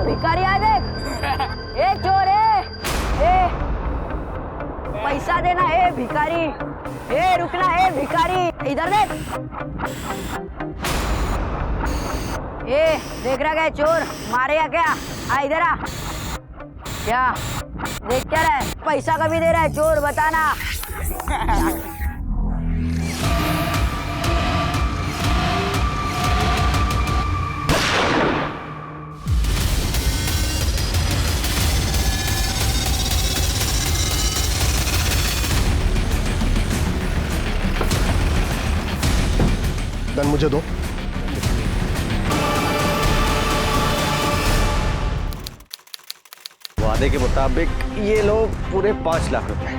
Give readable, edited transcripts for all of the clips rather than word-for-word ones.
भिखारी आ देख। ए चोर ए पैसा देना है भिखारी। ए रुकना है भिखारी, इधर देख। ए देख रहा क्या चोर, मारेगा क्या? आ इधर आ। क्या देख क्या रहा है? पैसा कभी दे रहा है चोर, बताना। गन मुझे दो। वादे के मुताबिक ये लो पूरे 5 लाख रुपए।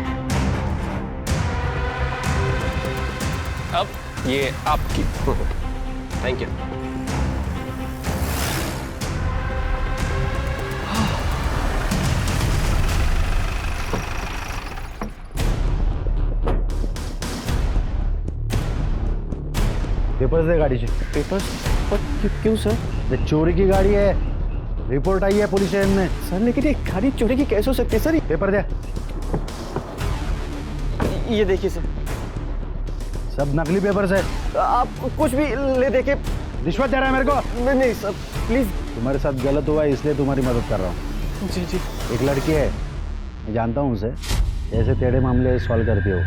अब ये आपकी। Thank you. पेपर्स दे गाड़ी से। पेपर्स? क्यों सर? ये चोरी की गाड़ी है, रिपोर्ट आई है पुलिस स्टेशन में। सर लेकिन ये गाड़ी चोरी की कैसे हो सकती है सर? पेपर दे। ये देखिए सर, सब नकली पेपर्स है। आप कुछ भी ले दे के। रिश्वत दे रहा है मेरे को? नहीं नहीं सर प्लीज। तुम्हारे साथ गलत हुआ है इसलिए तुम्हारी मदद कर रहा हूँ। जी जी। एक लड़की है, मैं जानता हूँ उसे, ऐसे टेढ़े मामले सॉल्व करती हो।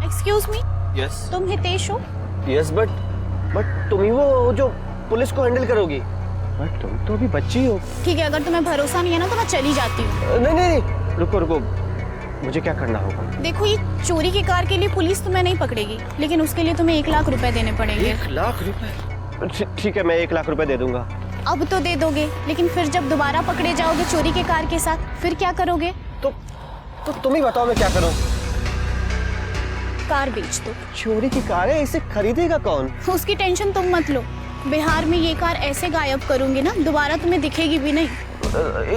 Excuse me, yes. तुम हितेश हो? यस बट तुम ही वो जो पुलिस को हैंडल करोगी। बट तुम तो अभी बच्ची हो। ठीक है, अगर तुम्हें भरोसा नहीं है ना तो मैं चली जाती हूँ। नहीं नहीं रुको रुको, मुझे क्या करना होगा? देखो, ये चोरी की कार के लिए पुलिस तुम्हें नहीं पकड़ेगी, लेकिन उसके लिए तुम्हें 1 लाख रुपए देने पड़ेंगे। 1 लाख रुपए? ठीक है, मैं 1 लाख रुपए दे दूंगा। अब तो दे दोगे, लेकिन फिर जब दोबारा पकड़े जाओगे चोरी के कार के साथ, फिर क्या करोगे? तो तुम ही बताओ मैं क्या करूं? कार बेच दो। चोरी की कार है, इसे खरीदेगा कौन? उसकी टेंशन तुम मत लो, बिहार में ये कार ऐसे गायब करूंगी ना, दोबारा तुम्हें दिखेगी भी नहीं।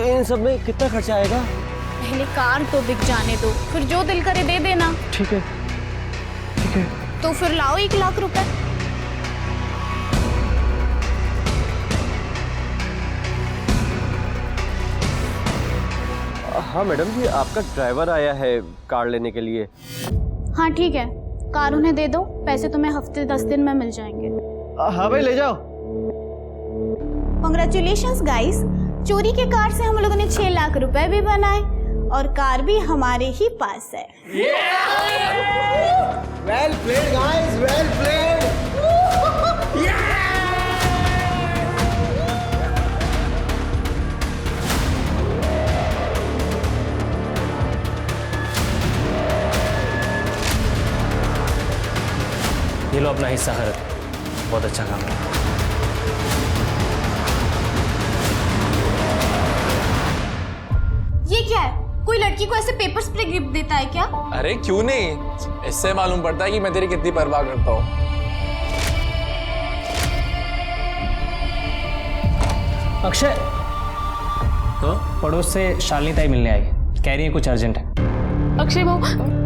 इन सब में कितना खर्चा आएगा? पहले कार तो बिक जाने दो, फिर जो दिल करे दे देना। ठीक है ठीक है। तो फिर लाओ 1 लाख रुपए। हाँ मैडम जी, आपका ड्राइवर आया है कार लेने के लिए। हाँ ठीक है, कार उन्हें दे दो, पैसे तुम्हें हफ्ते 10 दिन में मिल जाएंगे। हाँ भाई ले जाओ। कांग्रेचुलेशंस गाइस, चोरी के कार से हम लोगों ने 6 लाख रुपए भी बनाए और कार भी हमारे ही पास है। Well played guys, well played. ये लो अपना हिस्सा खर्च, बहुत अच्छा काम है। ये क्या है? कोई लड़की को ऐसे पेपर स्प्रे गिफ्ट देता है क्या? अरे क्यों नहीं, इससे मालूम पड़ता है कि मैं तेरी कितनी परवाह करता हूँ। अक्षय, पड़ोस से शालिनी ताई मिलने आई, कह रही है कुछ अर्जेंट है। अक्षय भाऊ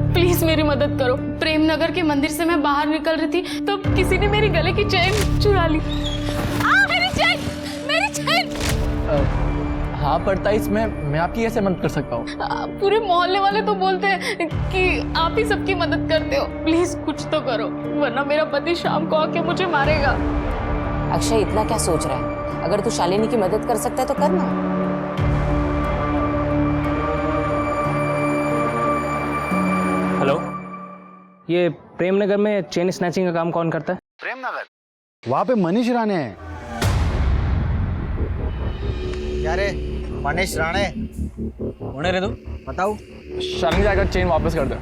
प्लीज मेरी मदद करो। प्रेमनगर के मंदिर से मैं बाहर निकल रही थी तो किसी ने मेरी गले की चेन चुरा ली। मेरी चेन, मेरी चेन। हाँ पड़ता है, इसमें मैं आपकी कैसे मदद कर सकता हूँ? पूरे मोहल्ले वाले तो बोलते हैं कि आप ही सबकी मदद करते हो। प्लीज कुछ तो करो, वरना मेरा पति शाम को आके मुझे मारेगा। अक्षय इतना क्या सोच रहा है? अगर तू शालिनी की मदद कर सकता है तो करना। हेलो, ये प्रेमनगर में चेन स्नैचिंग का काम कौन करता है? प्रेमनगर, वहाँ पे मनीष राणे है। क्या रे मनीष राणे? होने रे तू बताओ। शालिनी जाकर चेन वापस कर दे।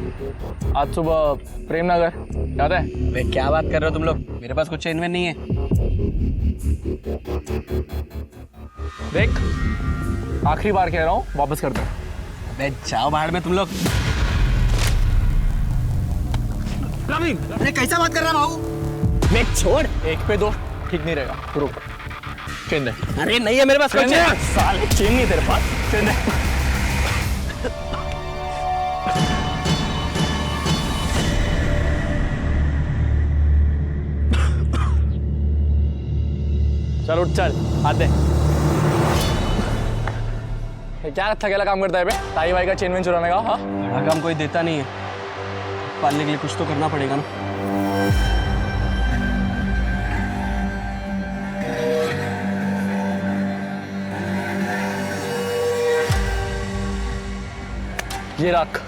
आज सुबह प्रेमनगर याद है? अबे क्या बात कर रहे हो तुम लोग, मेरे पास कुछ चेन में नहीं है। देख, आखिरी बार कह रहा हूँ, वापस कर दे। अबे जाओ बाहर में तुम लोग। अरे कैसा बात कर रहा भाऊ? देख छोड़, 1 पे 2 ठीक नहीं रहेगा, रुक। चेन दे। अरे नहीं है मेरे पास कोई चेन। साले चेन नहीं है तेरे पास, चेन दे। चल उठ चल, हाथ दे। ये क्या थकेला काम करता है बे? ताई भाई का चेन वेन चुराने का? हाँ, बड़ा काम कोई देता नहीं है, पालने के लिए कुछ तो करना पड़ेगा ना। ये रख,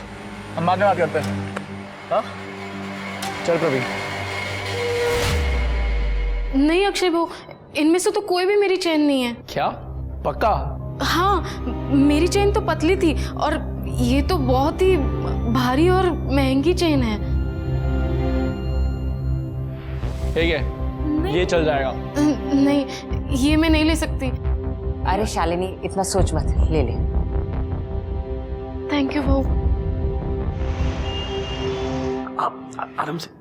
हम बाद में बात करते हैं। हाँ, चल प्रवीण। नहीं अक्षय भाऊ, इनमें से तो कोई भी मेरी चेन नहीं है। क्या पक्का? हाँ, मेरी चेन तो पतली थी और ये तो बहुत ही भारी और महंगी चेन है। ठीक है, ये चल जाएगा। नहीं, ये मैं नहीं ले सकती। अरे शालिनी, इतना सोच मत, ले ले। थैंक यू भाऊ। आप आराम से।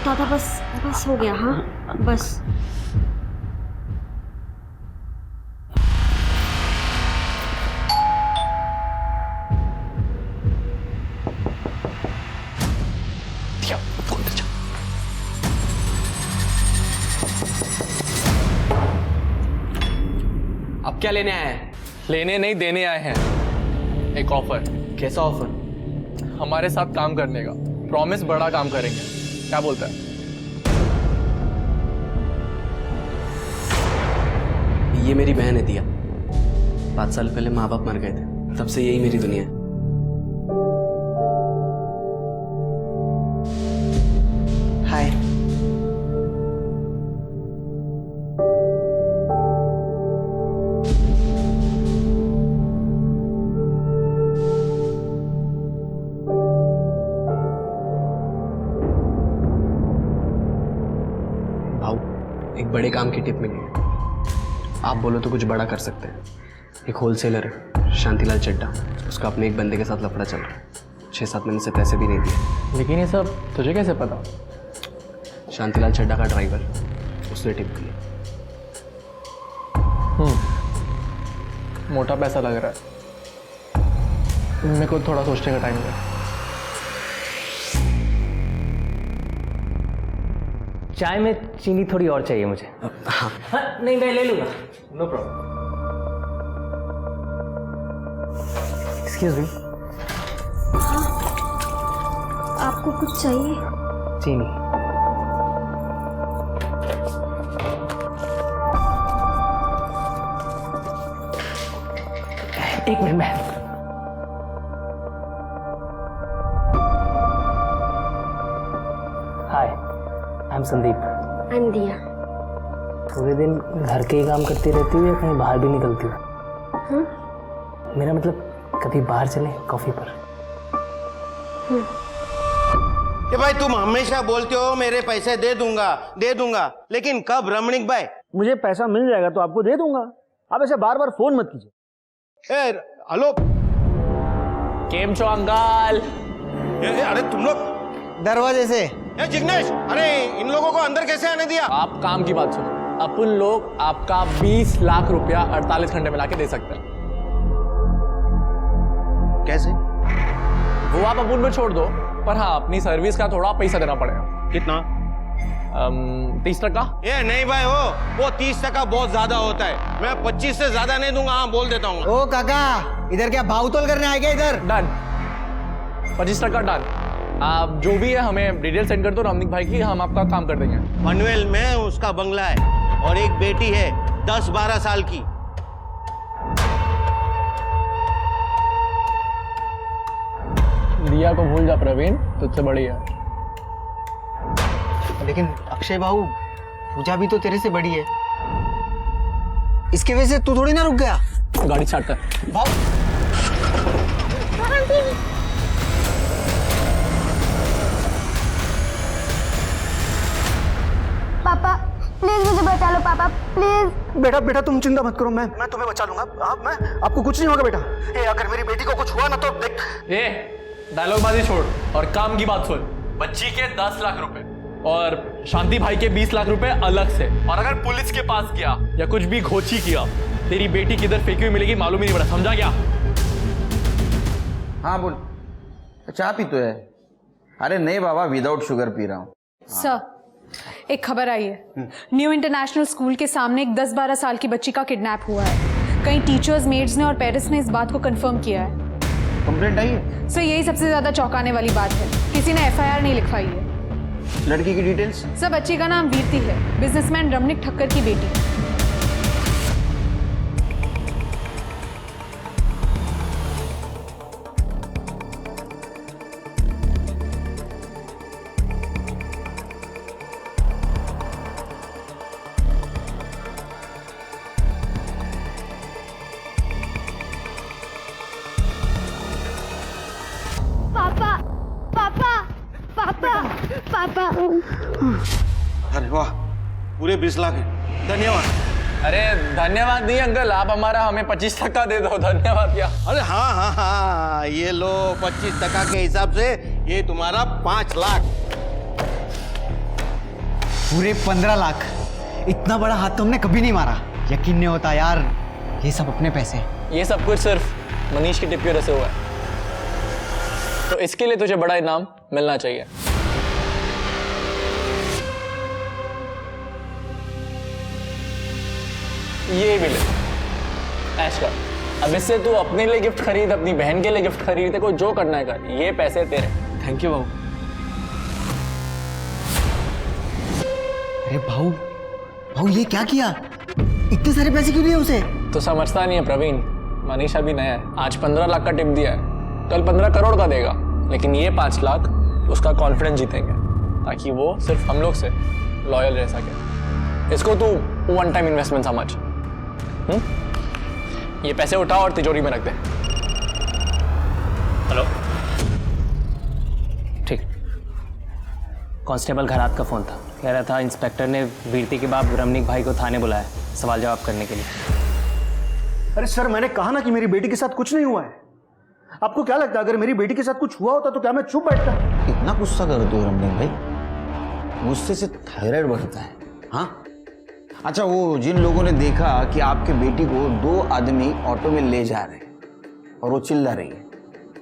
दादा बस हो गया। हाँ बस। अब क्या लेने आए हैं? लेने नहीं, देने आए हैं एक ऑफर। कैसा ऑफर? हमारे साथ काम करने का, प्रॉमिस बड़ा काम करेंगे। क्या बोलता है? ये मेरी बहन है दिया। 5 साल पहले माँ बाप मर गए थे, तब से यही मेरी दुनिया है। हाय। भाऊ, एक बड़े काम की टिप मिली है। आप बोलो तो कुछ बड़ा कर सकते हैं। एक होलसेलर है शांतिलाल चड्डा, उसका अपने एक बंदे के साथ लफड़ा चल रहा है। 6-7 महीने से पैसे भी नहीं दिए। लेकिन ये सब तुझे कैसे पता? शांतिलाल चड्डा का ड्राइवर, उसने टिप दी। मोटा पैसा लग रहा है। मेरे को थोड़ा सोचने का टाइम दे। चाय में चीनी थोड़ी और चाहिए मुझे। हाँ, नहीं मैं ले लूंगा, नो प्रॉब्लम। Excuse me. आपको कुछ चाहिए? चीनी। एक मिनट में। Hi, I am Sandeep. I am Diya. पूरे दिन घर के ही काम करती रहती है या कहीं बाहर भी निकलती है? मेरा मतलब कभी बाहर चले कॉफी पर? कि भाई तुम हमेशा बोलते हो मेरे पैसे दे दूंगा, लेकिन कब रमणीक भाई? मुझे पैसा मिल जाएगा तो आपको दे दूंगा। आप ऐसे बार बार फोन मत कीजिए। हेलो, केम छो अंकल? अरे तुम लोग दरवाजे से। जिग्नेश, अरे इन लोगों को अंदर कैसे आने दिया? आप काम की बात सुनो। अपन लोग आपका 20 लाख रुपया 48 घंटे में लाके दे सकते हैं। कैसे? वो आप अपन में छोड़ दो, पर हाँ अपनी सर्विस का थोड़ा पैसा देना पड़ेगा। कितना? 30%। ये नहीं भाई, वो 30% बहुत ज्यादा होता है। मैं 25 से ज्यादा नहीं दूंगा। हाँ बोल देता हूँ। ओ काका, इधर क्या भावतोल करने आए क्या इधर? Done, 25% done. आप जो भी है हमें डिटेल सेंड कर दो रमणीक भाई की, हम आपका काम कर देंगे। पनवेल में उसका बंगला है और एक बेटी है 10-12 साल की। दिया को भूल जा प्रवीण, तुझसे बड़ी है। लेकिन अक्षय बाबू, पूजा भी तो तेरे से बड़ी है। इसकी वजह से तू थोड़ी ना रुक गया। गाड़ी स्टार्ट कर। पापा प्लीज मुझे बचा लो, पापा प्लीज। बेटा तुम चिंता मत करो, मैं तुम्हें बचा लूंगा। मैं आपको कुछ नहीं होगा बेटा। अगर मेरी बेटी को कुछ हुआ ना तो देख। डायलॉग बाजी छोड़ और काम की बात सुन। बच्ची के 10 लाख रुपए और शांति भाई के 20 लाख रुपए अलग से। और अगर पुलिस के पास गया या कुछ भी घोची किया, तेरी बेटी किधर फेंकी हुई मिलेगी मालूम ही नहीं पड़ा। समझा क्या? हाँ बोल। चाय पी तो है? अरे नहीं बाबा, विदाउट शुगर पी रहा हूँ। सर, एक खबर आई है, न्यू इंटरनेशनल स्कूल के सामने एक 10-12 साल की बच्ची का किडनैप हुआ है। कई टीचर्स, मेड्स ने और पेरेंट्स ने इस बात को कंफर्म किया है। कंप्लेंट आई है? सर यही सबसे ज्यादा चौंकाने वाली बात है, किसी ने FIR नहीं लिखवाई है। लड़की की डिटेल्स? सर बच्ची का नाम वीरती है, बिजनेसमैन रमनिक ठक्कर की बेटी। पापा अरे वाह, पूरे 20 लाख है, धन्यवाद। अरे धन्यवाद नहीं अंकल, आप हमारा हमें 25% दे दो, धन्यवाद क्या। अरे हाँ हाँ हाँ, ये लो 25% के हिसाब से ये तुम्हारा 5 लाख। पूरे 15 लाख। इतना बड़ा हाथ तो हमने कभी नहीं मारा। यकीन नहीं होता यार, ये सब अपने पैसे। ये सब कुछ सिर्फ मनीष की टिप की वजह से हुआ है, तो इसके लिए तुझे बड़ा इनाम मिलना चाहिए। ये भी ले, ऐश कर। अब इससे तू अपने लिए गिफ्ट खरीद, अपनी बहन के लिए गिफ्ट खरीद, को जो करना है कर, ये पैसे तेरे। थैंक यू भाऊ। अरे भाऊ, भाऊ ये क्या किया? इतने सारे पैसे क्यों दिए उसे? तो समझता नहीं है प्रवीण, मनीषा भी नया है। आज 15 लाख का टिप दिया है, कल 15 करोड़ का देगा, लेकिन ये 5 लाख उसका कॉन्फिडेंस जीतेंगे, ताकि वो सिर्फ हम लोग से लॉयल रह सके। इसको तू वन टाइम इन्वेस्टमेंट समझ। ये पैसे उठा और तिजोरी में रख दे। हेलो, ठीक। कांस्टेबल घरात का फ़ोन था, कह रहा था इंस्पेक्टर ने वीरती के बाप रमनिक भाई को थाने बुलाया सवाल जवाब करने के लिए। अरे सर, मैंने कहा ना कि मेरी बेटी के साथ कुछ नहीं हुआ है। आपको क्या लगता है अगर मेरी बेटी के साथ कुछ हुआ होता तो क्या मैं चुप बैठता? इतना गुस्सा करते हो रमनिक भाई? गुस्से से थायराइड बढ़ता है। हाँ, अच्छा, वो जिन लोगों ने देखा कि आपके बेटी को 2 आदमी ऑटो में ले जा रहे हैं और वो चिल्ला रही है,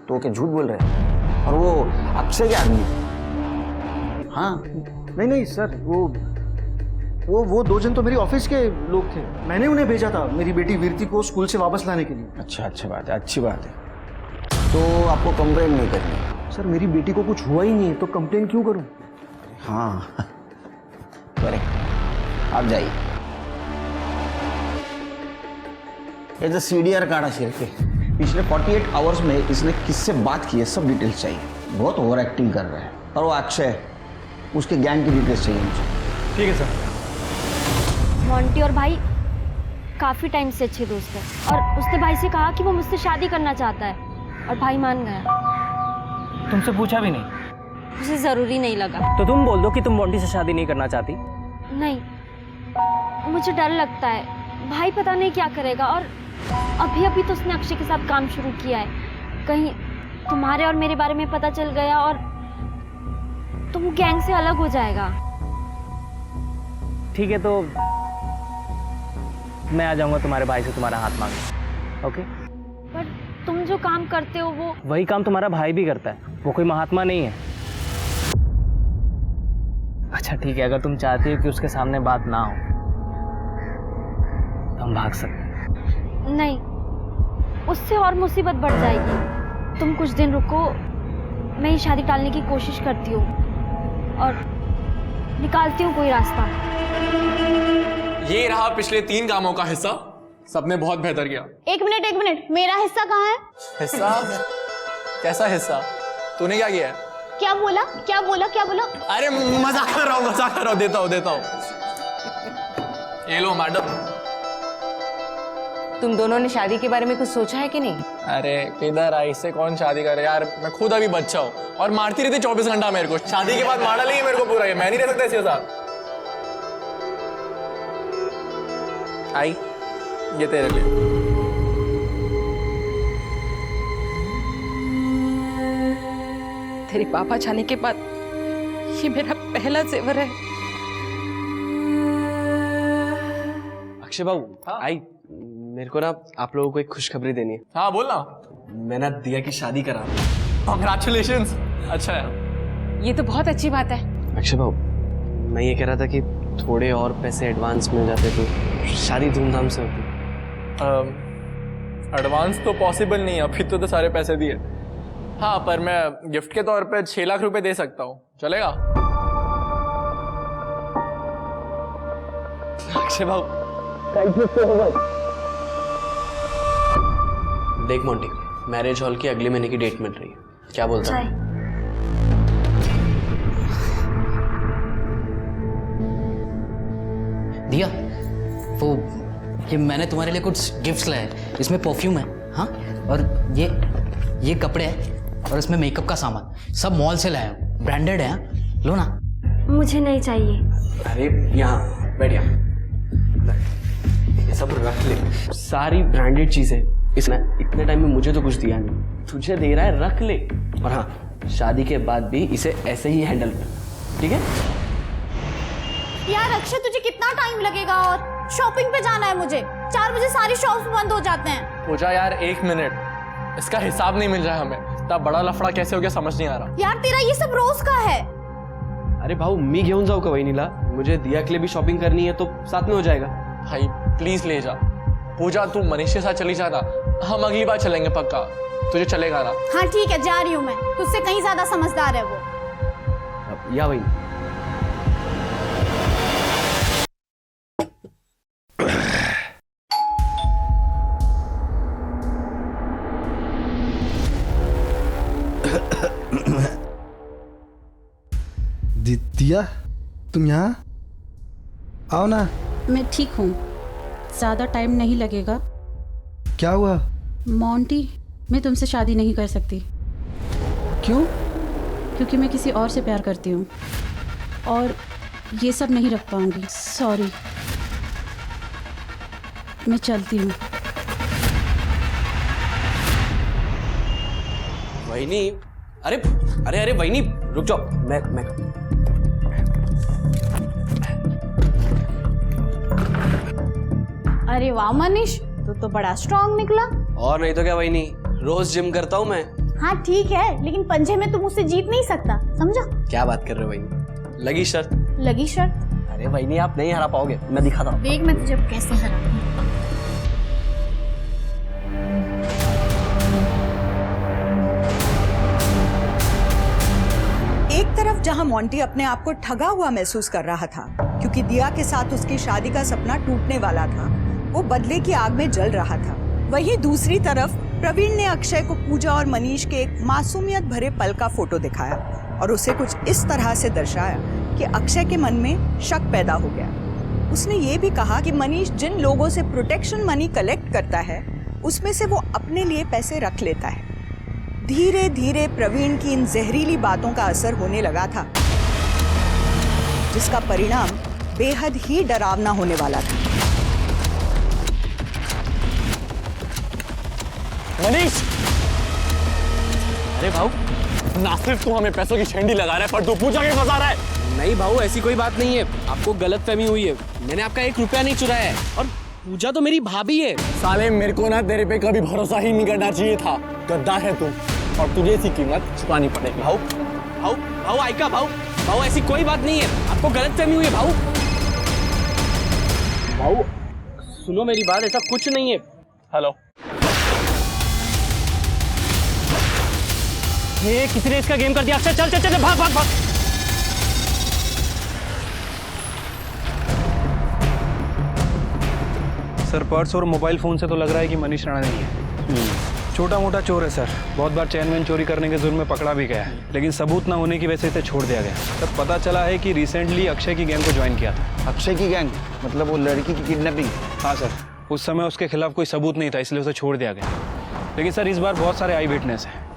तो क्या झूठ बोल रहे हैं? और वो अक्षय के आदमी थे। हाँ नहीं सर, वो 2 जन तो मेरी ऑफिस के लोग थे। मैंने उन्हें भेजा था मेरी बेटी वीरती को स्कूल से वापस लाने के लिए। अच्छा बात है, अच्छी बात है। तो आपको कंप्लेंट नहीं करनी? सर मेरी बेटी को कुछ हुआ ही नहीं है तो कंप्लेन क्यों करूं? हाँ करेक्ट, आप जाइए। ये जो CDR कार्ड है के पिछले 48 आवर्स में इसने किससे बात की है, सब डिटेल्स चाहिए। बहुत ओवर एक्टिंग कर रहा है। और वो अक्षय, उसके गैंग की डिटेल्स चाहिए मुझे। ठीक है सर। मोंटी और भाई काफी टाइम से अच्छे दोस्त हैं और उसने भाई से कहा कि वो मुझसे शादी करना चाहता है और भाई मान गया। तुमसे पूछा भी नहीं? उसे जरूरी नहीं लगा। तो तुम बोल दो कि तुम मोंटी से शादी नहीं करना चाहती। नहीं, मुझे डर लगता है, भाई पता नहीं क्या करेगा। और अभी तो उसने अक्षय के साथ काम शुरू किया है। कहीं तुम्हारे और मेरे बारे में पता चल गया और तुम गैंग से अलग हो जाएगा। ठीक है, तो मैं आ जाऊंगा तुम्हारे भाई से तुम्हारा हाथ मांगने। ओके? पर तुम जो काम करते हो वो वही काम तुम्हारा भाई भी करता है, वो कोई महात्मा नहीं है। अच्छा ठीक है, अगर तुम चाहती हो कि उसके सामने बात ना हो तो हम भाग सकते हैं। नहीं, उससे और मुसीबत बढ़ जाएगी। तुम कुछ दिन रुको, मैं ये शादी टालने की कोशिश करती हूँ और निकालती हूँ कोई रास्ता। ये रहा पिछले 3 कामों का हिस्सा, सबने बहुत बेहतर किया। एक मिनट, मेरा हिस्सा कहाँ है? हिस्सा? कैसा हिस्सा? तूने क्या किया है? क्या बोला? अरे मजाक कर रहा हूँ, देता हूँ। ये लो मैडम। तुम दोनों ने शादी के बारे में कुछ सोचा है कि नहीं? अरे किधर आई, इससे कौन शादी करे यार, मैं खुद अभी बच्चा हूँ और मारती रहती 24 घंटा मेरे को। शादी के बाद मारा नहीं मेरे को पूरा, मैं नहीं रह सकता इसके साथ। आई, ये तेरे लिए। तेरे पापा जाने के बाद ये मेरा पहला जेवर है। अक्षय बाबू, आई, मेरे को ना आप लोगों को एक खुशखबरी देनी है। हाँ बोल ना। मैंने दिया की शादी करा। कांग्रेचुलेशंस। अच्छा है, ये तो बहुत अच्छी बात है। अक्षय बाबू, मैं ये कह रहा था कि थोड़े और पैसे एडवांस मिल जाते तो शादी धूमधाम से होती। एडवांस तो पॉसिबल नहीं है, अभी तो सारे पैसे दिए। हाँ, पर मैं गिफ्ट के तौर पे 6 लाख रुपए दे सकता हूँ, चलेगा? अक्षय भाव, देख मोंटी, मैरिज हॉल की अगले महीने की डेट मिल रही है, क्या बोलता है? दिया, वो ये मैंने तुम्हारे लिए कुछ गिफ्ट्स लाए हैं। इसमें परफ्यूम है, हाँ, और ये कपड़े हैं, और इसमें मेकअप का सामान, सब मॉल से लाया हूँ, ब्रांडेड है, हाँ? लो ना। मुझे नहीं चाहिए। अरे यहाँ बैठ, यहाँ ये सब रख ले, सारी ब्रांडेड चीजें। इसने इतने टाइम में मुझे तो कुछ दिया नहीं, तुझे दे रहा है, रख ले। और हाँ, शादी के बाद भी इसे ऐसे ही हैंडल कर, ठीक है? यार अक्षय, तुझे कितना टाइम लगेगा? और शॉपिंग पे जाना है मुझे, 4 बजे सारी शॉप्स बंद हो जाते हैं। पूजा यार 1 मिनट, इसका हिसाब नहीं मिल रहा है हमें, तब बड़ा लफड़ा कैसे हो गया समझ नहीं आ रहा। यार तेरा ये सब रोज का है। अरे भाऊ, मी घेऊन जाऊ का वहिनीला? मुझे दिया के लिए भी शॉपिंग करनी है, तो साथ में हो जाएगा। भाई प्लीज ले जा। पूजा तू मनीष के साथ चली जाना, हम अगली बार चलेंगे पक्का, तुझे चलेगा ना? हाँ ठीक है, जा रही हूँ मैं, तुझसे कहीं ज्यादा समझदार है वो। या वही दिया, तुम यहाँ आओ ना। मैं ठीक हूँ, ज़्यादा टाइम नहीं लगेगा। क्या हुआ? मोंटी, मैं तुमसे शादी नहीं कर सकती। क्यों? क्योंकि मैं किसी और से प्यार करती हूँ और ये सब नहीं रख पाऊंगी। सॉरी, मैं चलती हूँ। वहिनी, अरे अरे अरे वहिनी रुक जाओ, मैं अरे वाह मनीष, तू तो बड़ा स्ट्रांग निकला। और नहीं तो क्या वहिनी, रोज जिम करता हूँ मैं। हाँ ठीक है, लेकिन पंजे में तू मुझसे जीत नहीं सकता, समझा? क्या बात कर रहे हो वहिनी? लगी शर्त? लगी शर्त? अरे वहिनी, आप नहीं हरा पाओगे, मैं दिखाता हूँ। देख मैं तुझे कैसे हराती हूँ। एक तरफ जहां मोंटी अपने आप को ठगा हुआ महसूस कर रहा था क्योंकि दिया के साथ उसकी शादी का सपना टूटने वाला था, वो बदले की आग में जल रहा था, वहीं दूसरी तरफ प्रवीण ने अक्षय को पूजा और मनीष के एक मासूमियत भरे पल का फोटो दिखाया और उसे कुछ इस तरह से दर्शाया कि अक्षय के मन में शक पैदा हो गया। उसने ये भी कहा कि मनीष जिन लोगों से प्रोटेक्शन मनी कलेक्ट करता है उसमें से वो अपने लिए पैसे रख लेता है। धीरे धीरे प्रवीण की इन जहरीली बातों का असर होने लगा था, जिसका परिणाम बेहद ही डरावना होने वाला था। मनीष! अरे भाऊ, ना सिर्फ तू हमें पैसों की छेंडी लगा रहा है, पर तू पूजा के फंसा रहा है। नहीं भाऊ, ऐसी कोई बात नहीं है, आपको गलतफहमी हुई है। मैंने आपका 1 रुपया नहीं चुराया है, और पूजा तो मेरी भाभी है। साले, मेरे को ना तेरे पे कभी भरोसा ही नहीं करना चाहिए था। गद्दार है तू, और तुझे इसकी कीमत चुकानी पड़ेगी। भाऊ भाऊ भाऊ आइका भाऊ, भाऊ ऐसी कोई बात नहीं है, आपको गलतफहमी हुई है भाऊ। भाऊ सुनो मेरी बात, ऐसा कुछ नहीं है। हेलो, ये किसी ने इसका गेम कर दिया। चल चल चल चल, भाग भाग भाग। सर, पर्स और मोबाइल फ़ोन से तो लग रहा है कि मनीष राणा नहीं है। छोटा मोटा चोर है सर, बहुत बार चैन वैन चोरी करने के जुर्म में पकड़ा भी गया है, लेकिन सबूत ना होने की वजह से इसे छोड़ दिया गया। सर, पता चला है कि रिसेंटली अक्षय की गैंग को ज्वाइन किया था। अक्षय की गैंग मतलब वो लड़की की किडनैपिंग? हाँ सर, उस समय उसके खिलाफ कोई सबूत नहीं था, इसलिए उसे छोड़ दिया गया। लेकिन सर, इस बार बहुत सारे आई विटनेस हैं,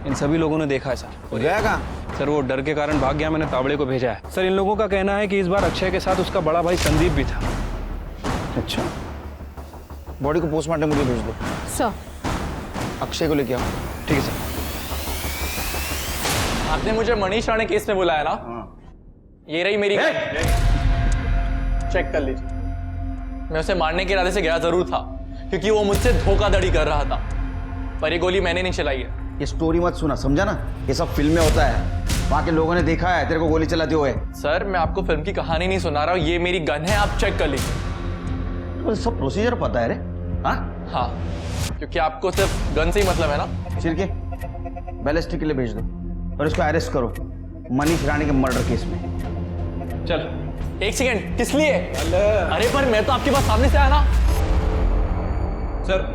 इन सभी लोगों ने देखा है सर। गया कहाँ? सर, वो डर के कारण भाग गया, मैंने तावड़े को भेजा है। सर, इन लोगों का कहना है कि इस बार अक्षय के साथ उसका बड़ा भाई संदीप भी था। अच्छा, बॉडी को पोस्टमार्टम के लिए भेज दो। सर, अक्षय को लेके आओ। ठीक है सर। आपने मुझे मनीष राणे केस में बुलाया ना? ये रही मेरी, चेक कर लीजिए। मैं उसे मारने के इरादे से गया जरूर था, क्योंकि वो मुझसे धोखाधड़ी कर रहा था, पर ये गोली मैंने नहीं चलाई है। ये स्टोरी मत सुना, समझा ना? ये सब फिल्म में होता है। वहाँ के लोगों ने देखा है तेरे को गोली चलाते हुए। सर मैं आपको फिल्म की कहानी नहीं सुना रहा हूँ, ये मेरी गन है, आप चेक कर लीजिए। तो सब प्रोसीजर पता है रे? हाँ, क्योंकि आपको सिर्फ गन से ही मतलब है ना। चिरके बैलिस्टिक के लिए भेज दो और इसको अरेस्ट करो मनीष राणे के मर्डर केस में। चल एक सेकेंड, किस लिए? अरे पर मैं तो आपके पास सामने से आया ना। सर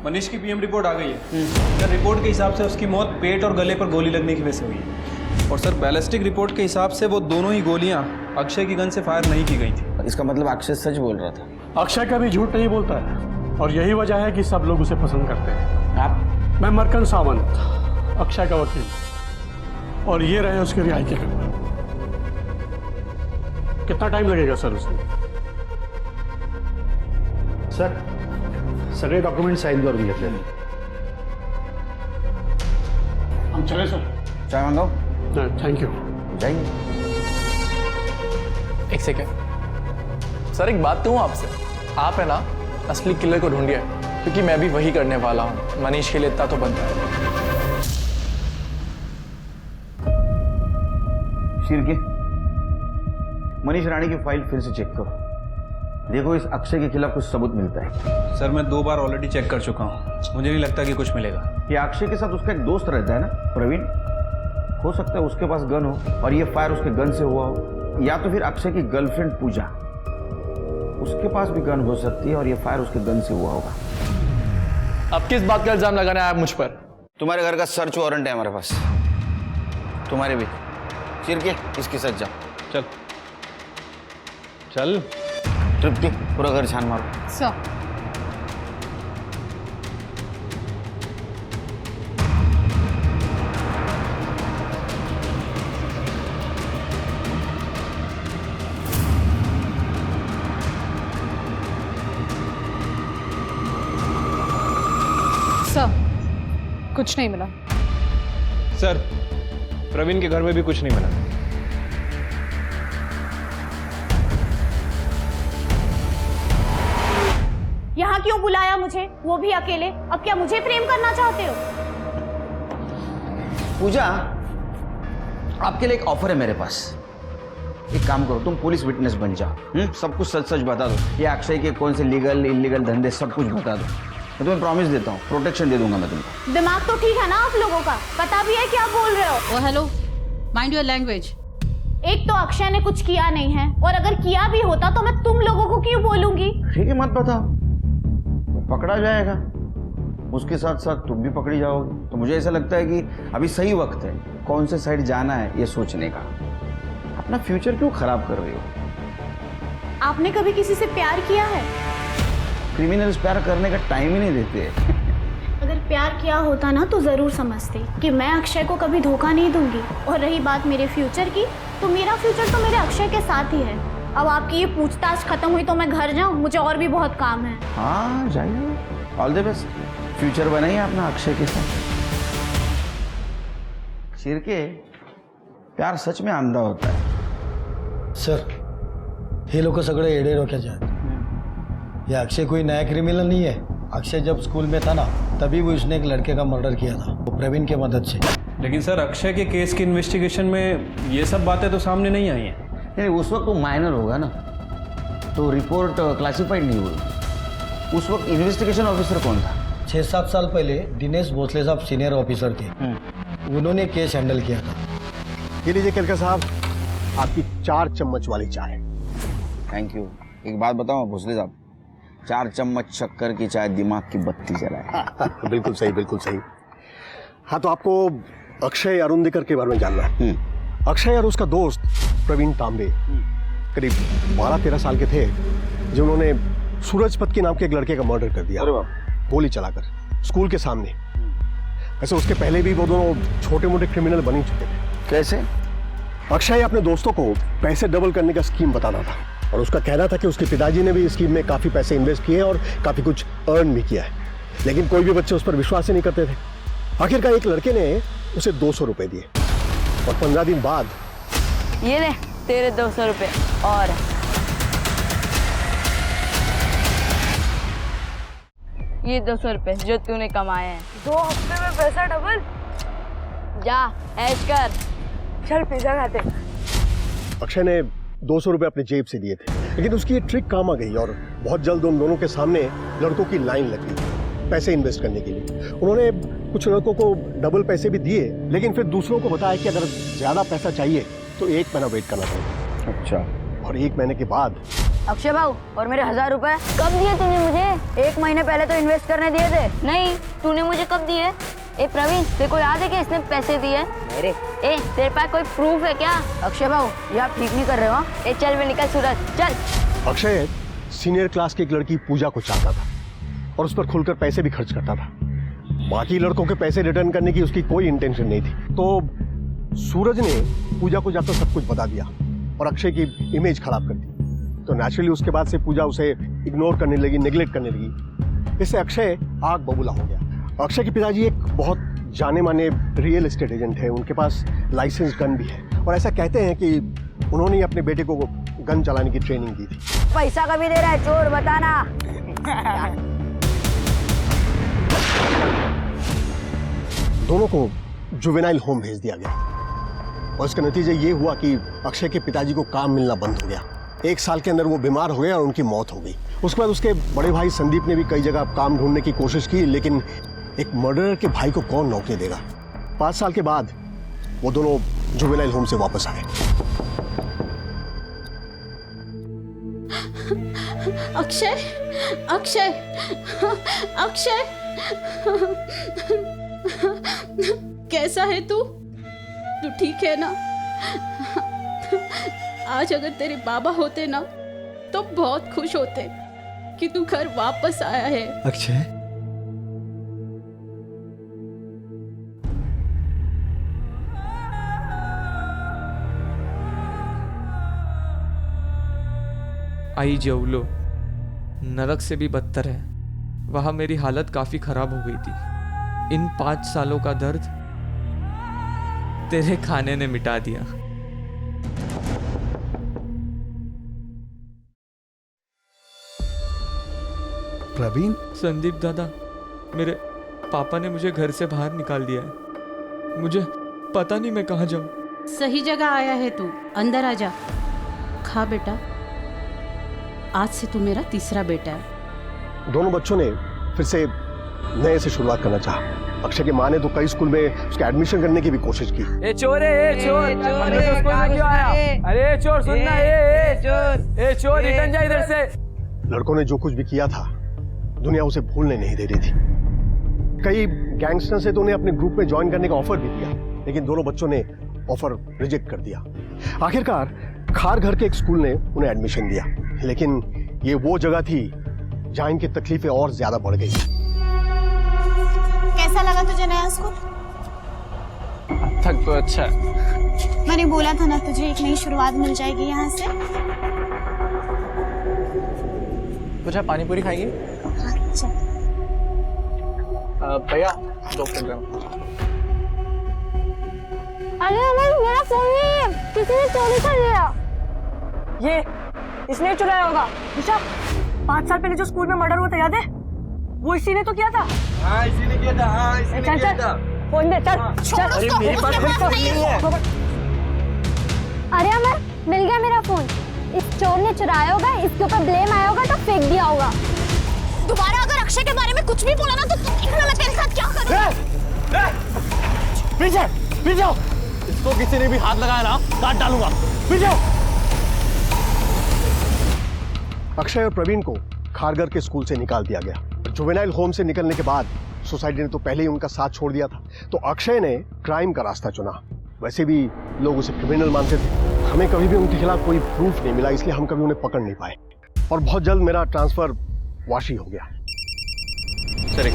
मनीष की पीएम रिपोर्ट आ गई है। सर रिपोर्ट के हिसाब से उसकी मौत पेट और गले पर गोली लगने की वजह से हुई है। और सर बैलिस्टिक रिपोर्ट के हिसाब से वो दोनों ही गोलियां अक्षय की गन से फायर नहीं की गई थी। इसका मतलब अक्षय सच बोल रहा था। अक्षय कभी झूठ नहीं बोलता है और यही वजह है कि सब लोग उसे पसंद करते हैं। आप? मैं मरकन सावंत, अक्षय का वकील, और ये रहे उसके रिहाई के पेपर। कितना टाइम लगेगा सर उसमें? सर सगळे डॉक्युमेंट साइन करून घेतले। हम चले सर? चाय मंगाओ? Thank you. जाइए। एक सेकेंड सर, एक बात कहूँ आपसे, आप है ना असली किलर को ढूंढिए, क्योंकि मैं भी वही करने वाला हूँ। मनीष के लिए इतना तो बनता है। शिरके मनीष राणे की फाइल फिर से चेक करो, देखो इस अक्षय के खिलाफ कुछ सबूत मिलता है। सर मैं 2 बार ऑलरेडी चेक कर चुका हूँ, मुझे नहीं लगता कि कुछ मिलेगा। ये अक्षय के साथ उसका एक दोस्त रहता है ना, प्रवीण, हो सकता है उसके पास गन हो और ये फायर उसके गन से हुआ हो, या तो फिर अक्षय की गर्लफ्रेंड पूजा, उसके पास भी गन हो सकती है और ये फायर उसके गन से हुआ होगा। अब किस बात का इल्जाम लगाना है आप मुझ पर? तुम्हारे घर का सर्च वारंट है हमारे पास, तुम्हारे भी। चिरके इसके साथ जाओ। चल चल। तृप्ति पूरा घर छान मारो। सर कुछ नहीं मिला। सर प्रवीण के घर में भी कुछ नहीं मिला। यहाँ क्यों बुलाया मुझे, वो भी अकेले? अब क्या मुझे प्रेम करना चाहते हो? पूजा, आपके लिए एक ऑफर है मेरे पास। एक काम करो, तुम पुलिस विटनेस बन जाओ। सब कुछ सच सच बता दो, ये अक्षय के कौन से लीगल इलीगल धंधे सब कुछ बता दो। मैं तुम्हें प्रॉमिस देता हूँ, प्रोटेक्शन दे दूंगा मैं तुमको। दिमाग तो ठीक है ना आप लोगों का? पता भी है क्या बोल रहे हो? ओ हेलो, माइंड योर लैंग्वेज। एक तो अक्षय ने कुछ किया नहीं है, और अगर किया भी होता तो मैं तुम लोगों को क्यों बोलूंगी? ठीक है, मत बताओ, पकड़ा जाएगा, उसके साथ साथ तुम भी पकड़ी जाओगे। तो मुझे ऐसा लगता है कि अभी सही वक्त है कौन से साइड जाना है ये सोचने का। अपना फ्यूचर क्यों खराब कर रही हो? आपने कभी किसी से प्यार किया है? क्रिमिनल्स प्यार करने का टाइम ही नहीं देते। अगर प्यार किया होता ना तो जरूर समझते कि मैं अक्षय को कभी धोखा नहीं दूंगी। और रही बात मेरे फ्यूचर की, तो मेरा फ्यूचर तो मेरे अक्षय के साथ ही है। अब आपकी ये पूछताछ खत्म हुई तो मैं घर जाऊं, मुझे और भी बहुत काम है। हाँ जाइए, ऑल द बेस्ट, फ्यूचर बनाइए अपना अक्षय के साथ। शिरके, प्यार सच में अंधा होता है। सर हे लोग सगळे येडे डोक्याचे आहेत। ये अक्षय कोई नया क्रिमिनल नहीं है। अक्षय जब स्कूल में था ना, तभी वो उसने एक लड़के का मर्डर किया था, वो प्रवीण के मदद से। लेकिन सर अक्षय के केस की इन्वेस्टिगेशन में ये सब बातें तो सामने नहीं आई हैं। नहीं, उस वक्त वो माइनर होगा ना, तो रिपोर्ट क्लासिफाइड नहीं हुई। उस वक्त इन्वेस्टिगेशन ऑफिसर कौन था? 6-7 साल पहले दिनेश भोसले साहब सीनियर ऑफिसर थे, उन्होंने केस हैंडल किया था। ये लीजिए केलकर साहब, आपकी 4 चम्मच वाली चाय। Thank you. एक बात बताओ भोसले साहब, 4 चम्मच शक्कर की चाय दिमाग की बत्ती जलाए। बिल्कुल सही, बिल्कुल सही। हाँ, तो आपको अक्षय अरुंधकर के बारे में जानना है। अक्षय और उसका दोस्त प्रवीण तांबे करीब 12-13 साल के थे, जिन्होंने सूरजपत के नाम के एक लड़के का मर्डर कर दिया, गोली चलाकर, स्कूल के सामने। वैसे उसके पहले भी वो दोनों छोटे मोटे क्रिमिनल बन ही चुके थे। कैसे? अक्षय अपने दोस्तों को पैसे डबल करने का स्कीम बताता था, और उसका कहना था कि उसके पिताजी ने भी इस स्कीम में काफी पैसे इन्वेस्ट किए और काफी कुछ अर्न भी किया है, लेकिन कोई भी बच्चे उस पर विश्वास ही नहीं करते थे। आखिरकार एक लड़के ने उसे 200 रुपए दिए, और 15 दिन बाद ये ले तेरे 200 रुपए, और ये 200 रुपए जो तूने कमाए हैं। 2 हफ्ते में पैसा डबल। जा ऐश कर, चल पिज्जा खाते। अक्षय ने 200 रुपए अपने जेब से दिए थे, लेकिन उसकी ये ट्रिक काम आ गई और बहुत जल्द उन दोनों के सामने लड़कों की लाइन लग गई पैसे इन्वेस्ट करने के लिए। उन्होंने कुछ लड़कों को डबल पैसे भी दिए, लेकिन फिर दूसरों को बताया कि अगर ज्यादा पैसा चाहिए तो 1 महीना वेट करना पड़ेगा। अच्छा। और 1 महीने के बाद अक्षय भाऊ, और मेरे 1000 रुपए कब दिए तूने मुझे? 1 महीने पहले तो इन्वेस्ट करने दिए थे। नहीं, तूने मुझे कब दिए? ए प्रवीण, तेरे को याद है कि इसने पैसे दिए? मेरे तेरे पास कोई प्रूफ है क्या? अक्षय भाऊ, ये आप ठीक नहीं कर रहे हो। ए चल मैं निकल सूरज, चल। अक्षय सीनियर क्लास की एक लड़की पूजा को चाहता था और उस पर खुलकर पैसे भी खर्च करता था। बाकी लड़कों के पैसे रिटर्न करने की उसकी कोई इंटेंशन नहीं थी। तो सूरज ने पूजा को जाकर सब कुछ बता दिया और अक्षय की इमेज खराब कर दी। तो नेचुरली उसके बाद से पूजा उसे इग्नोर करने लगी, नेग्लेक्ट करने लगी। इससे अक्षय आग बबूला हो गया। अक्षय के पिताजी एक बहुत जाने माने रियल एस्टेट एजेंट है, उनके पास लाइसेंस गन भी है और ऐसा कहते हैं कि उन्होंने ही अपने बेटे को गन चलाने की ट्रेनिंग दी थी। पैसा कभी दे रहा है चोर, बताना। दोनों को जुवेनाइल होम भेज दिया गया और इसका नतीजा ये हुआ कि अक्षय के पिताजी को काम मिलना बंद हो गया। 1 साल के अंदर वो बीमार हो गया और उनकी मौत हो गई। उसके बाद उसके बड़े भाई संदीप ने भी कई जगह काम ढूंढने की कोशिश की, लेकिन एक मर्डरर के भाई को कौन नौकरी देगा। 5 साल के बाद वो दोनों जुवेनाइल होम से वापस आए। अक्षय, अक्षय, अक्षय, कैसा है तू? तू ठीक है ना? आज अगर तेरे बाबा होते ना तो बहुत खुश होते कि तू घर वापस आया है। अक्षय, आई जेवलो नरक से भी बदतर है। वहां मेरी हालत काफी खराब हो गई थी। इन 5 सालों का दर्द तेरे खाने ने मिटा दिया। प्रवीण? संदीप दादा, मेरे पापा ने मुझे घर से बाहर निकाल दिया है। मुझे पता नहीं मैं कहाँ जाऊं। सही जगह आया है तू, अंदर आ जा। खा बेटा, आज से तू मेरा तीसरा बेटा है। दोनों बच्चों ने फिर से नए से शुरुआत करना चाहा। अक्षय की माँ ने तो कई स्कूल में उसका एडमिशन करने की भी कोशिश की। ए चोर है, ए चोर, हमने तो स्कूल में क्यों आया? अरे चोर सुनना, ए चोर रिटर्न जा इधर से। लड़कों ने जो कुछ भी किया था दुनिया उसे भूलने नहीं दे रही थी। कई गैंगस्टर से तो उन्हें अपने ग्रुप में ज्वाइन करने का ऑफर भी दिया, लेकिन दोनों बच्चों ने ऑफर रिजेक्ट कर दिया। आखिरकार खार घर के एक स्कूल ने उन्हें एडमिशन दिया, लेकिन ये वो जगह थी जहां इनकी तकलीफें और ज्यादा बढ़ गई। कैसा लगा तुझे नया स्कूल? अब तक तो अच्छा है। मैंने बोला था ना तुझे एक नई शुरुआत मिल जाएगी यहाँ से। कुछ आप पानी पूरी खाएंगे? अच्छा। भैया 2 किलोग्राम। अरे अमर, मेरा फोन नहीं है, किसी ने चोरी कर लिया। ये इसने चुराया होगा। निशा, 5 साल पहले जो स्कूल में मर्डर हुआ था याद है? वो इसी ने तो किया था। हाँ इसी ने किया था, हाँ इसी ने किया था। फोन दे, चल चल। अरे मेरे पास फोन नहीं है। अरे अमर, मिल गया मेरा फोन। इस चोर ने चुराया होगा, इसके ऊपर ब्लेम आया होगा तो फेंक दिया होगा। दोबारा अगर अक्षय के बारे में कुछ भी बोला ना तो देखना मैं तेरे साथ क्या करूँ। पीछे पीछे, इसको किसी ने भी हाथ लगाया ना काट डालूंगा। पीछे। अक्षय और प्रवीण को खारघर के स्कूल से निकाल दिया गया। जुवेनाइल होम से निकलने के बाद सोसाइटी ने तो पहले ही उनका साथ छोड़ दिया था, तो अक्षय ने क्राइम का रास्ता चुना। वैसे भी लोग उसे क्रिमिनल मानते थे। हमें कभी भी उनके खिलाफ कोई प्रूफ नहीं मिला, इसलिए हम कभी उन्हें पकड़ नहीं पाए और बहुत जल्द मेरा ट्रांसफर वाशी हो गया। सर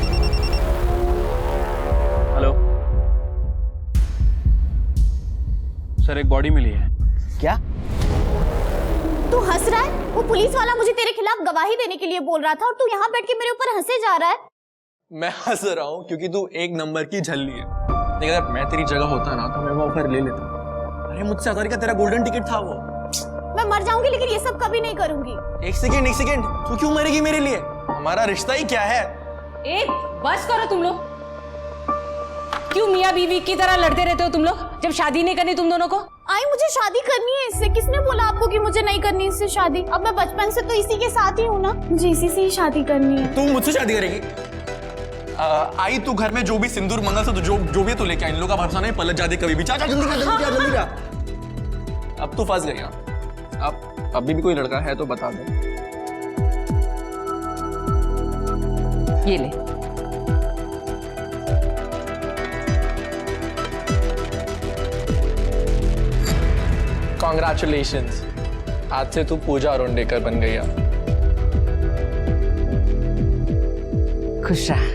हेलो सर, एक बॉडी मिली है। क्या? तू हंस रहा है? वो पुलिस वाला मुझे तेरे खिलाफ गवाही देने के लिए बोल रहा था और तू यहाँ बैठ के मेरे ऊपर हंसे जा रहा है। मैं हंस रहा हूँ क्योंकि तू 1 नंबर की झल्ली है। लेकिन अगर मैं तेरी जगह होता ना तो मैं वो ऑफर ले लेता। अरे मुझसे अगर क्या तेरा गोल्डन टिकट था वो। मैं मर जाऊंगी लेकिन ये सब कभी नहीं करूंगी। एक सेकेंड, तू क्यों मरेगी मेरे लिए? हमारा रिश्ता ही क्या है? ए, बस करो तुम लोग। क्यों मियाँ बीवी की तरह लड़ते रहते हो तुम लोग जब शादी नहीं करनी तुम दोनों को? आई मुझे शादी करनी है इससे। किसने बोला आपको कि मुझे नहीं करनी इससे शादी? अब मैं बचपन से तो इसी के साथ ही हूँ ना, मुझे इसी से ही शादी करनी है। तू मुझसे शादी करेगी? आई तू घर में जो भी सिंदूर मंगल से जो भी तू लेके आ, इन लोगों का भरोसा नहीं, पलट जा दे कभी भी। चाचा जल्दी कर, जल्दी कर। अब तू फंस गया। अब अभी भी कोई लड़का है तो बता दे। ये ले। कॉन्ग्रेचुलेशंस, आज से तू पूजा अरुंडेकर बन गई है। खुश रहा।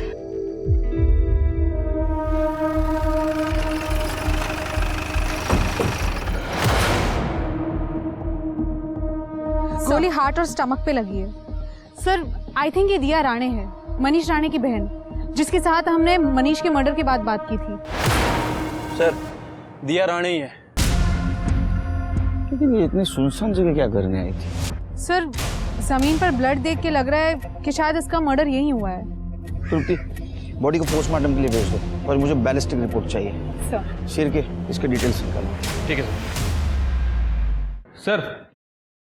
गोली हार्ट और स्टमक पे लगी है सर। आई थिंक ये दिया राणे है, मनीष राणे की बहन, जिसके साथ हमने मनीष के मर्डर के बाद बात की थी। सर दिया राणे ही है। लेकिन ये इतनी सुनसान जगह क्या करने आई थी? सर जमीन पर ब्लड देख के लग रहा है कि शायद इसका मर्डर यही हुआ है। श्रुति, बॉडी को पोस्टमार्टम के लिए भेज दो और मुझे बैलिस्टिक रिपोर्ट चाहिए। सर सिर के इसके डिटेल्स निकालो। ठीक है सर। सर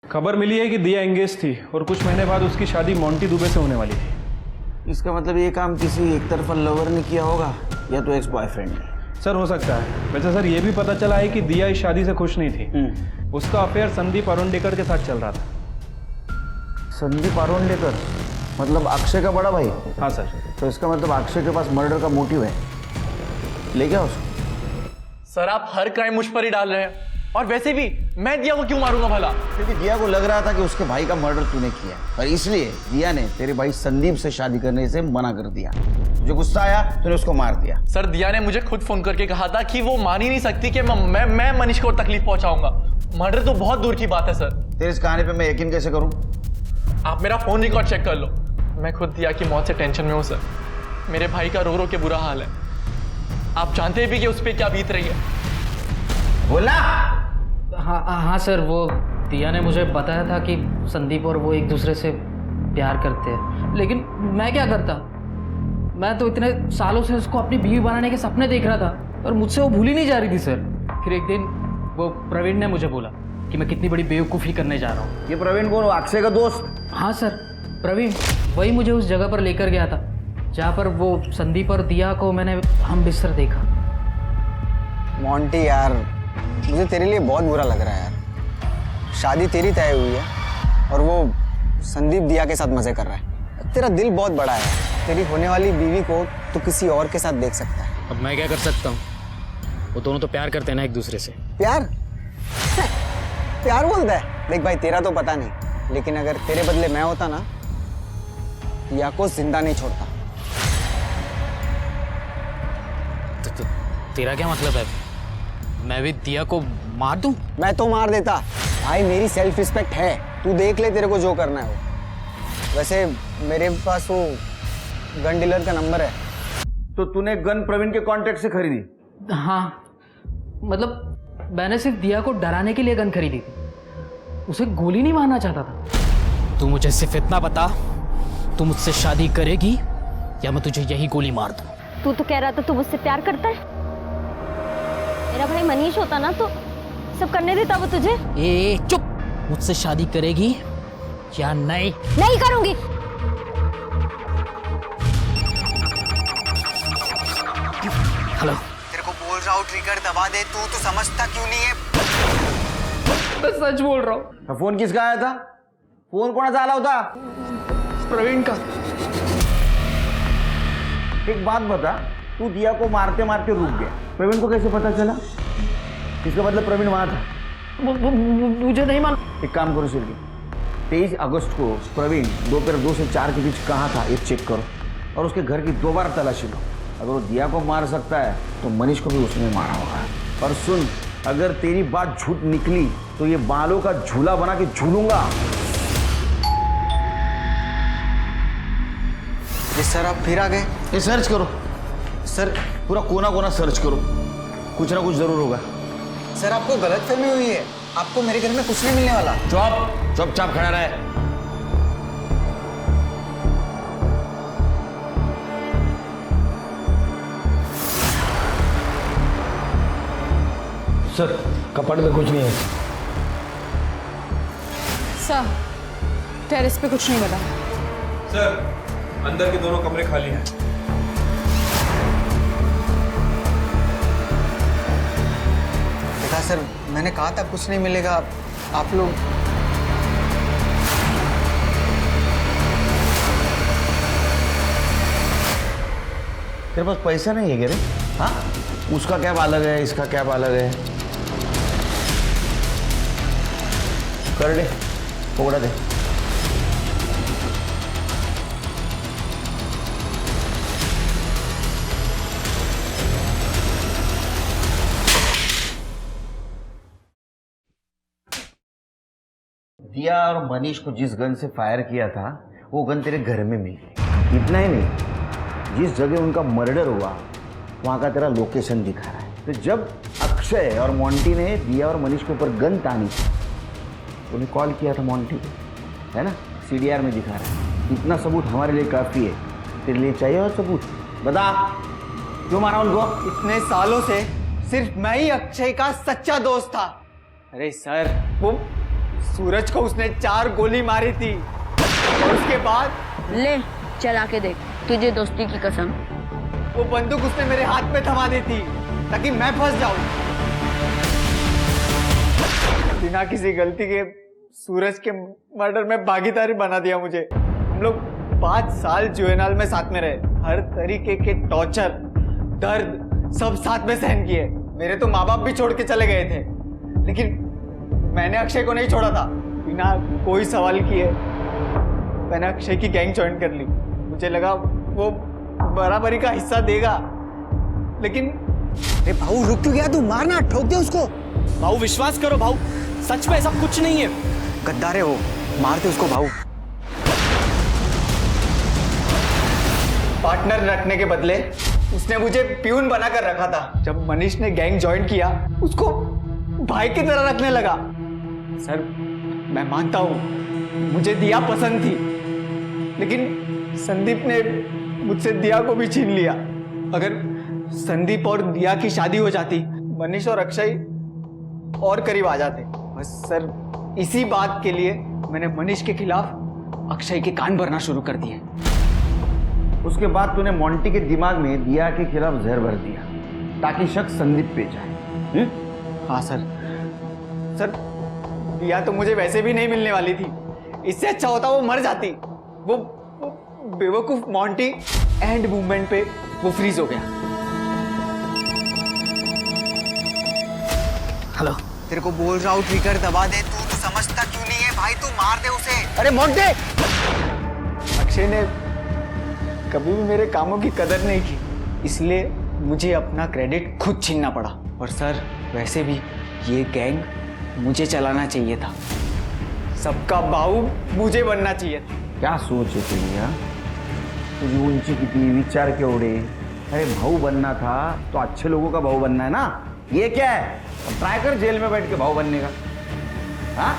खबर मिली है कि दिया एंगेज थी और कुछ महीने बाद उसकी शादी मोंटी दुबे से होने वाली थी। इसका मतलब ये काम किसी एक तरफा लवर ने किया होगा या तो एक्स बॉयफ्रेंड ने। सर हो सकता है। वैसे सर ये भी पता चला है कि दिया इस शादी से खुश नहीं थी। उसका अफेयर संदीप अरुंडेकर के साथ चल रहा था। संदीप अरुंडेकर मतलब अक्षय का बड़ा भाई? हाँ सर। तो इसका मतलब अक्षय के पास मर्डर का मोटिव है। ले गया उसको? सर आप हर क्राइम मुझ पर ही डाल रहे हैं, और वैसे भी मैं दिया को क्यों मारूंगा भला? क्योंकि दिया को लग रहा था कि उसके भाई का मर्डर तूने किया, और इसलिए दिया ने तेरे भाई संदीप से शादी करने से मना कर दिया। जो गुस्सा आया तूने उसको मार दिया। सर दिया ने मुझे खुद फोन करके कहा था कि वो मान ही नहीं सकती कि मैं मनीष को तकलीफ पहुंचाऊंगा। मर्डर तो बहुत दूर की बात है सर। तेरे इस कहानी पे मैं यकीन कैसे करूं? आप मेरा फोन रिकॉर्ड चेक कर लो। मैं खुद दिया की मौत से टेंशन में हूँ सर। मेरे भाई का रो रो के बुरा हाल है। आप जानते भी कि उस पर क्या बीत रही है। बोला। हाँ सर, वो दिया ने मुझे बताया था कि संदीप और वो एक दूसरे से प्यार करते हैं, लेकिन मैं क्या करता? मैं तो इतने सालों से उसको अपनी बीवी बनाने के सपने देख रहा था और मुझसे वो भूल ही नहीं जा रही थी सर। फिर एक दिन वो प्रवीण ने मुझे बोला कि मैं कितनी बड़ी बेवकूफ़ी करने जा रहा हूँ। ये प्रवीण कौन? अक्षय का दोस्त? हाँ सर, प्रवीण वही मुझे उस जगह पर लेकर गया था जहाँ पर वो संदीप और दिया को मैंने हम बिस्तर देखा। मोंटी यार, मुझे तेरे लिए बहुत बुरा लग रहा है यार। शादी तेरी तय हुई है और वो संदीप दिया के साथ मजे कर रहा है। तेरा दिल बहुत बड़ा है। तेरी होने वाली बीवी को तू किसी और के साथ देख सकता है। अब मैं क्या कर सकता हूँ? वो दोनों तो प्यार करते हैं ना एक दूसरे से। प्यार? प्यार बोलता है? देख भाई, तेरा तो पता नहीं, लेकिन अगर तेरे बदले मैं होता ना, दिया को जिंदा नहीं छोड़ता। तो तेरा क्या मतलब है? मैं भी दिया को मार दूं? मैं तो मार देता भाई, मेरी सेल्फ रिस्पेक्ट है। तू देख ले तेरे को जो करना है वो। वैसे मेरे पास वो गन डीलर का नंबर है। तो तूने गन प्रवीण के कांटेक्ट से खरीदी? हाँ, मतलब मैंने सिर्फ दिया को डराने के लिए गन खरीदी थी, उसे गोली नहीं मारना चाहता था। तू मुझे सिर्फ इतना बता, तू मुझसे शादी करेगी या मैं तुझे यही गोली मार दूं? तू तो कह रहा था तू मुझसे प्यार करता है। मेरा भाई मनीष होता ना तो सब करने देता वो तुझे। ए चुप! मुझसे शादी करेगी या नहीं? नहीं करूंगी। हेलो, तेरे को बोल रहा हूँ ट्रिगर दबा दे। तू तो समझता क्यों नहीं है? मैं सच बोल रहा हूँ। फोन किसका आया था? फोन कोणाचा आला होता? प्रवीण का। एक बात बता, तू दिया को मारते मारते रुक गया, प्रवीण को कैसे पता चला? इसका मतलब प्रवीण वहां था। मुझे नहीं मालूम। एक काम करो सिर्फ 23 अगस्त को प्रवीण दोपहर 2 से 4 के बीच कहाँ था ये चेक करो और उसके घर की दोबारा तलाशी लो। अगर वो दिया को मार सकता है तो मनीष को भी उसने मारा होगा। और सुन, अगर तेरी बात झूठ निकली तो ये बालों का झूला बना के झूलूंगा। सर आप फिर आ गए? ये सर्च करो सर, पूरा कोना कोना सर्च करो, कुछ ना कुछ जरूर होगा। सर आपको गलतफहमी हुई है, आपको मेरे घर में कुछ नहीं मिलने वाला। चुपचाप खड़ा रहे। सर कपड़ में कुछ नहीं है। सर टेरेस पे कुछ नहीं बता। सर अंदर के दोनों कमरे खाली हैं। देखा सर, मैंने कहा था कुछ नहीं मिलेगा। आप लोग तेरे पास पैसा नहीं है क्या रे? हाँ, उसका कैब अलग है, इसका कैब अलग है। कर दे, पकड़ा दे। दिया और मनीष को जिस गन से फायर किया था वो गन तेरे घर में मिल गई। इतना ही नहीं, जिस जगह उनका मर्डर हुआ वहां का तेरा लोकेशन दिखा रहा है। तो जब अक्षय और मोंटी ने दिया और मनीष के ऊपर गन तानी थी, उन्हें कॉल किया था मोंटी को, है ना? CDR में दिखा रहा है। इतना सबूत हमारे लिए काफ़ी है। तेरे लिए चाहिए और सबूत? बता, क्यों मारा उनको? इतने सालों से सिर्फ मैं ही अक्षय का सच्चा दोस्त था। अरे सर, वो सूरज को उसने 4 गोली मारी थी और उसके बाद ले चला के देख, तुझे दोस्ती की कसम। वो बंदूक उसने मेरे हाथ में थमा दी थी ताकि मैं फंस जाऊं। बिना किसी गलती के सूरज के मर्डर में भागीदारी बना दिया मुझे। हम लोग 5 साल जुएनाल में साथ में रहे, हर तरीके के टॉर्चर, दर्द सब साथ में सहन किए। मेरे तो माँ बाप भी छोड़ के चले गए थे, लेकिन मैंने अक्षय को नहीं छोड़ा था। बिना कोई सवाल किए मैंने अक्षय की गैंग ज्वाइन कर ली। मुझे लगा वो बराबरी का हिस्सा देगा, लेकिन अरे भाऊ रुक क्यों गया तू? मारना, ठोक दे उसको। भाऊ विश्वास करो भाऊ, सच में ऐसा कुछ नहीं है। गद्दार है वो, मार दे उसको भाऊ। पार्टनर रखने के बदले उसने मुझे प्यून बनाकर रखा था। जब मनीष ने गैंग ज्वाइन किया, उसको भाई की तरह रखने लगा। सर मैं मानता हूं मुझे दिया पसंद थी, लेकिन संदीप ने मुझसे दिया को भी छीन लिया। अगर संदीप और दिया की शादी हो जाती, मनीष और अक्षय और करीब आ जाते। बस सर इसी बात के लिए मैंने मनीष के खिलाफ अक्षय के कान भरना शुरू कर दिए। उसके बाद तूने मोंटी के दिमाग में दिया के खिलाफ जहर भर दिया ताकि शक संदीप पे जाए। हाँ सर, दिया तो मुझे वैसे भी नहीं मिलने वाली थी। इससे अच्छा होता वो मर जाती। वो बेवकूफ मोंटी एंड मूवमेंट पे वो फ्रीज हो गया। हेलो, तेरे को बोल रहा हूँ ट्रिगर दबा दे। तू समझता क्यों नहीं है भाई? तू मार दे उसे। अरे मोंटी! अक्षय ने कभी भी मेरे कामों की कदर नहीं की, इसलिए मुझे अपना क्रेडिट खुद छीनना पड़ा। और सर वैसे भी ये गैंग मुझे चलाना चाहिए था, सबका बाहू मुझे बनना चाहिए था। क्या सोच है तेरी? यार तुझी उंची किती, विचार केवढे? अरे भाऊ बनना था तो अच्छे लोगों का भाऊ बनना है ना। ये क्या है? अब ट्राई कर जेल में बैठ के भाऊ बनने का। हाँ